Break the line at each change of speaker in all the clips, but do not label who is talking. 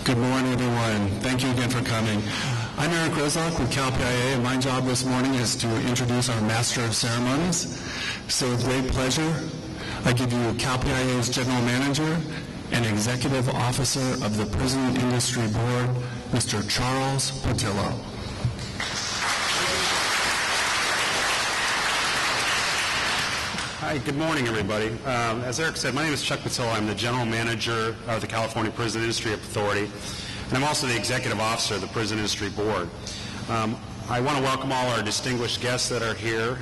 Good morning, everyone. Thank you again for coming. I'm Eric Rozak with CALPIA, and my job this morning is to introduce our Master of Ceremonies. So with great pleasure, I give you CALPIA's General Manager and Executive Officer of the Prison Industry Board, Mr. Charles Patillo.
Hi, good morning, everybody. As Eric said, my name is Chuck Patillo. I'm the General Manager of the California Prison Industry Authority, and I'm also the Executive Officer of the Prison Industry Board. I want to welcome all our distinguished guests that are here,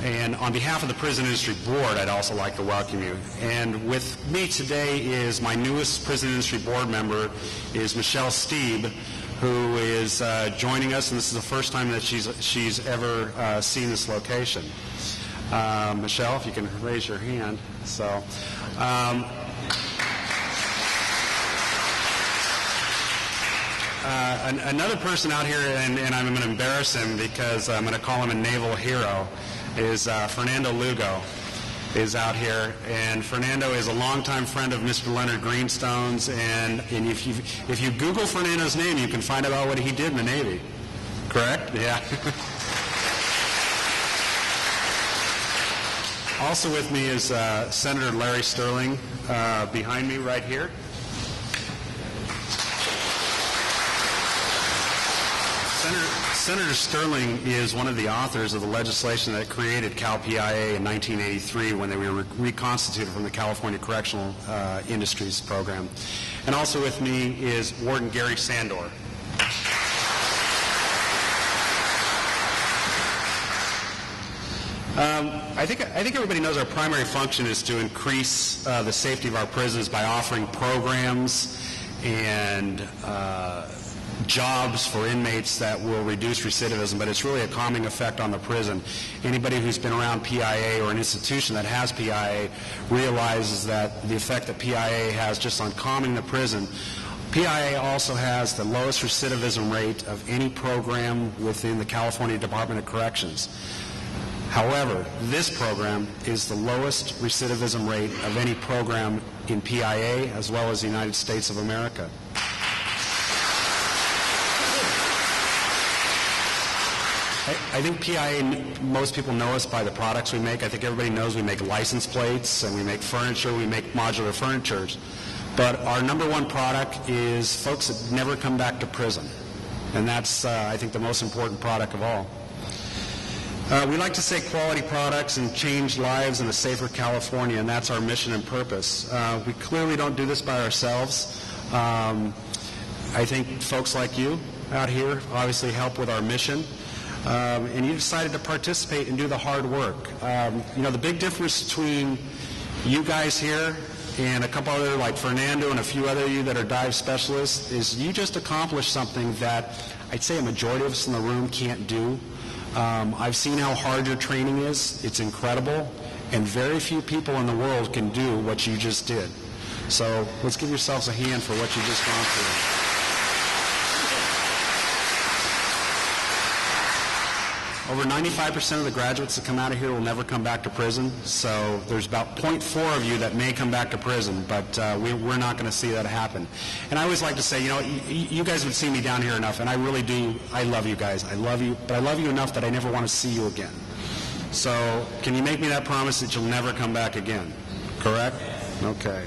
and on behalf of the Prison Industry Board, I'd also like to welcome you. And with me today is my newest Prison Industry Board member, is Michelle Steeb, who is joining us, and this is the first time that she's ever seen this location. Michelle, if you can raise your hand. So, another person out here, and I'm going to embarrass him because I'm going to call him a naval hero, is Fernando Lugo is out here. And Fernando is a longtime friend of Mr. Leonard Greenstone's, and if you Google Fernando's name, you can find out what he did in the Navy. Correct? Yeah. Also with me is Senator Larry Sterling behind me right here. Senator Sterling is one of the authors of the legislation that created CalPIA in 1983 when they were reconstituted from the California Correctional Industries Program. And also with me is Warden Gary Sandor. I think everybody knows our primary function is to increase the safety of our prisons by offering programs and jobs for inmates that will reduce recidivism, but it's really a calming effect on the prison. Anybody who's been around PIA or an institution that has PIA realizes that the effect that PIA has just on calming the prison. PIA also has the lowest recidivism rate of any program within the California Department of Corrections. However, this program is the lowest recidivism rate of any program in PIA as well as the United States of America. I think PIA, most people know us by the products we make. I think everybody knows we make license plates and we make furniture, we make modular furniture. But our number one product is folks that never come back to prison. And that's, I think, the most important product of all. We like to say quality products and change lives in a safer California, and that's our mission and purpose. We clearly don't do this by ourselves. I think folks like you out here obviously help with our mission, and you decided to participate and do the hard work. The big difference between you guys here and a couple other, like Fernando and a few other of you that are dive specialists, is you just accomplished something that I'd say a majority of us in the room can't do. I've seen how hard your training is. It's incredible, and very few people in the world can do what you just did. So let's give yourselves a hand for what you just gone through. Over 95% of the graduates that come out of here will never come back to prison, so there's about 0.4 of you that may come back to prison, but we're not going to see that happen. And I always like to say, you guys would see me down here enough, and I really do. I love you guys. I love you, but I love you enough that I never want to see you again. So can you make me that promise that you'll never come back again? Correct? Okay.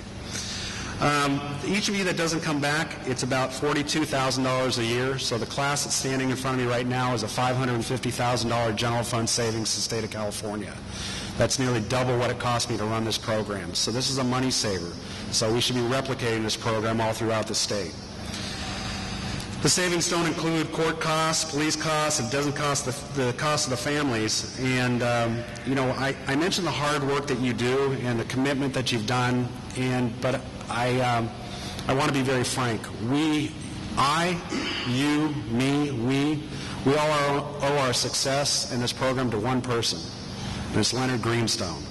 Each of you that doesn't come back, it's about $42,000 a year. So the class that's standing in front of me right now is a $550,000 general fund savings to the state of California. That's nearly double what it cost me to run this program. So this is a money saver. So we should be replicating this program all throughout the state. The savings don't include court costs, police costs. It doesn't cost the cost of the families. And, I mentioned the hard work that you do and the commitment that you've done. But I want to be very frank. We all owe our success in this program to one person, and it's Leonard Greenstone.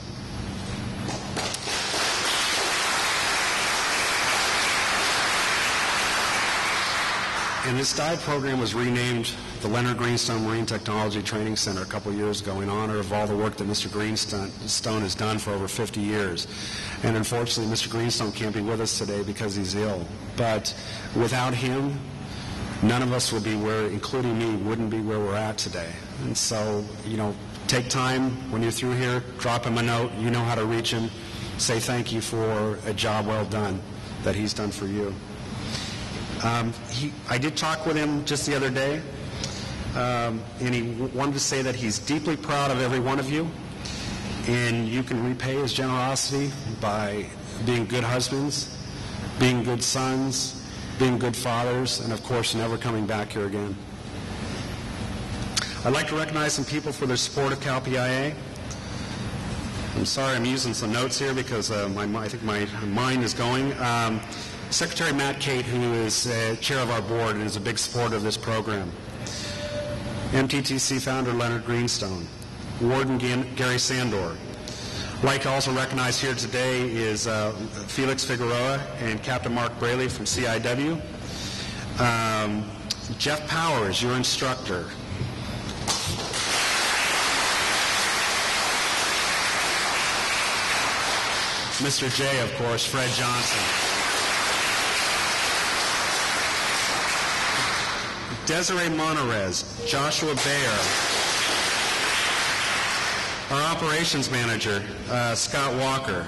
And this dive program was renamed the Leonard Greenstone Marine Technology Training Center a couple years ago in honor of all the work that Mr. Greenstone has done for over 50 years. And unfortunately, Mr. Greenstone can't be with us today because he's ill. But without him, none of us would be where, including me, wouldn't be where we're at today. And so, take time when you're through here, drop him a note. You know how to reach him. Say thank you for a job well done that he's done for you. I did talk with him just the other day, and he wanted to say that he's deeply proud of every one of you, and you can repay his generosity by being good husbands, being good sons, being good fathers, and of course never coming back here again. I'd like to recognize some people for their support of CALPIA. I'm sorry, I'm using some notes here because I think my mind is going. Secretary Matt Cate, who is chair of our board and is a big supporter of this program. MTTC founder Leonard Greenstone. Warden Gary Sandor. I'd like to also recognize here today is Felix Figueroa and Captain Mark Braley from CIW. Jeff Powers, your instructor. Mr. J, of course, Fred Johnson. Desiree Monterez, Joshua Bayer. Our operations manager, Scott Walker.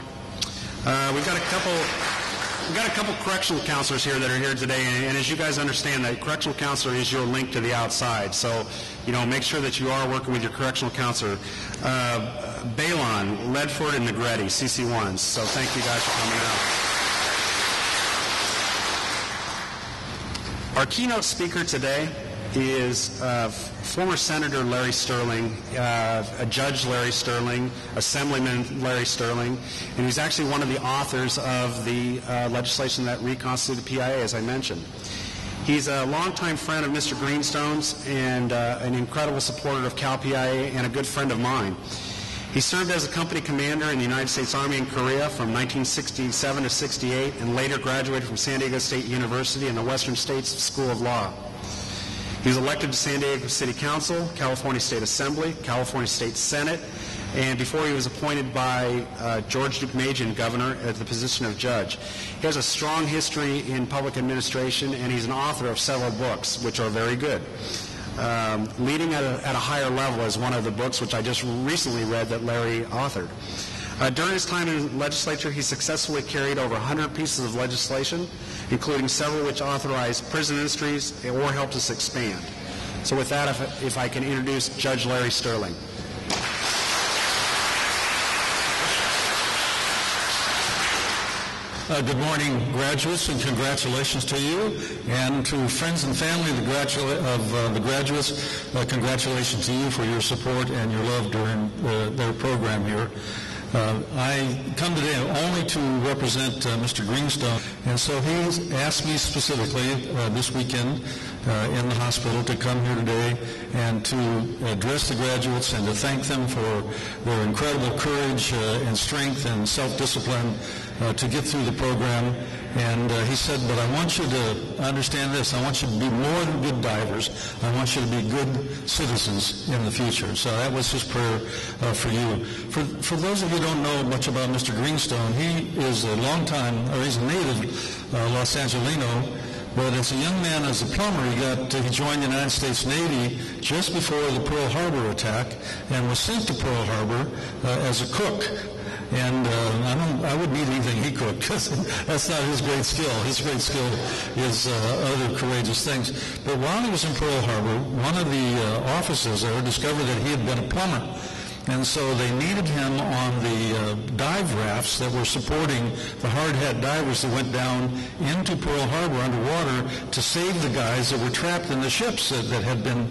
We've got a couple correctional counselors here that are here today, and as you guys understand, that correctional counselor is your link to the outside. So, make sure that you are working with your correctional counselor. Balon, Ledford, and Negretti, CC1s. So thank you guys for coming out. Our keynote speaker today is former Senator Larry Sterling, a Judge Larry Sterling, Assemblyman Larry Sterling, and he's actually one of the authors of the legislation that reconstituted the PIA, as I mentioned. He's a longtime friend of Mr. Greenstone's and an incredible supporter of CALPIA and a good friend of mine. He served as a company commander in the United States Army in Korea from 1967 to 68 and later graduated from San Diego State University and the Western States School of Law. He was elected to San Diego City Council, California State Assembly, California State Senate, and before he was appointed by George Deukmejian, governor, at the position of judge. He has a strong history in public administration, and he's an author of several books, which are very good. Leading at a higher level is one of the books which I just recently read that Larry authored. During his time in the legislature, he successfully carried over 100 pieces of legislation, including several which authorized prison industries or helped us expand. So with that, if I can introduce Judge Larry Sterling.
Good morning, graduates, and congratulations to you, and to friends and family of the graduates. Congratulations to you for your support and your love during their program here. I come today only to represent Mr. Greenstone, and so he asked me specifically this weekend in the hospital to come here today and to address the graduates and to thank them for their incredible courage and strength and self-discipline to get through the program. And he said, but I want you to understand this. I want you to be more than good divers. I want you to be good citizens in the future. So that was his prayer for you. For those of you who don't know much about Mr. Greenstone, he is a he's a native Los Angelino. But as a young man, as a plumber, he joined the United States Navy just before the Pearl Harbor attack and was sent to Pearl Harbor as a cook. And I wouldn't eat anything he cooked because that's not his great skill. His great skill is other courageous things. But while he was in Pearl Harbor, one of the officers there discovered that he had been a plumber. And so they needed him on the dive rafts that were supporting the hard hat divers that went down into Pearl Harbor underwater to save the guys that were trapped in the ships that had been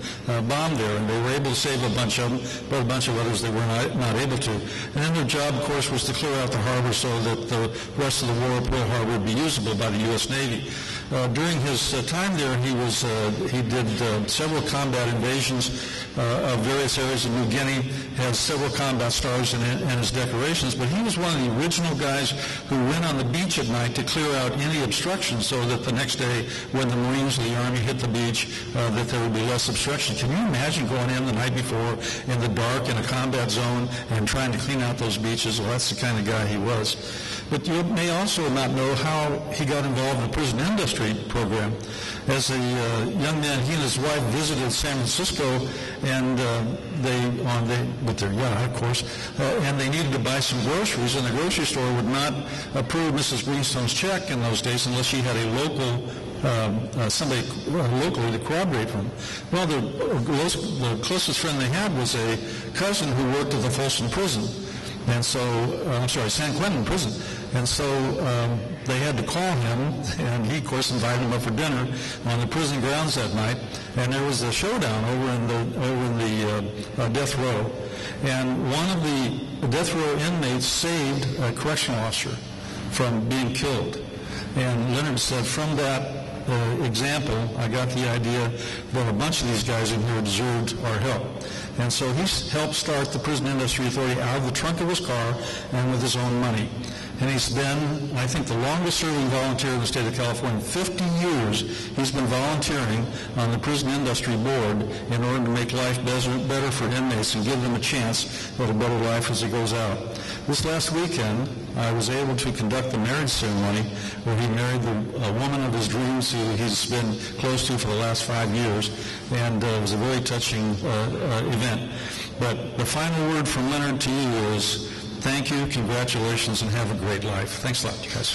bombed there. And they were able to save a bunch of them, but a bunch of others they were not able to. And then their job, of course, was to clear out the harbor so that the rest of the war of Pearl Harbor would be usable by the U.S. Navy. During his time there, he did several combat invasions of various areas of New Guinea, has several combat stars in his decorations, but he was one of the original guys who went on the beach at night to clear out any obstruction so that the next day when the Marines or the Army hit the beach, that there would be less obstruction. Can you imagine going in the night before in the dark in a combat zone and trying to clean out those beaches? Well, that's the kind of guy he was. But you may also not know how he got involved in the prison industry program. As a young man, he and his wife visited San Francisco, and with their yacht, of course, and they needed to buy some groceries, and the grocery store would not approve Mrs. Greenstone's check in those days unless she had a local, somebody locally to corroborate from. Well, the closest friend they had was a cousin who worked at the Folsom prison. And so, San Quentin prison. And so they had to call him, and he, of course, invited him up for dinner on the prison grounds that night. And there was a showdown over in the death row. And one of the death row inmates saved a correctional officer from being killed. And Leonard said, from that example, I got the idea that a bunch of these guys in here deserved our help. And so he helped start the Prison Industry Authority out of the trunk of his car and with his own money. And he's been, I think, the longest-serving volunteer in the state of California. 50 years he's been volunteering on the Prison Industry Board in order to make life better for inmates and give them a chance at a better life as it goes out. This last weekend, I was able to conduct the marriage ceremony where he married the woman of his dreams who he's been close to for the last 5 years, and it was a very touching event. But the final word from Leonard to you is thank you, congratulations, and have a great life. Thanks a lot, you guys.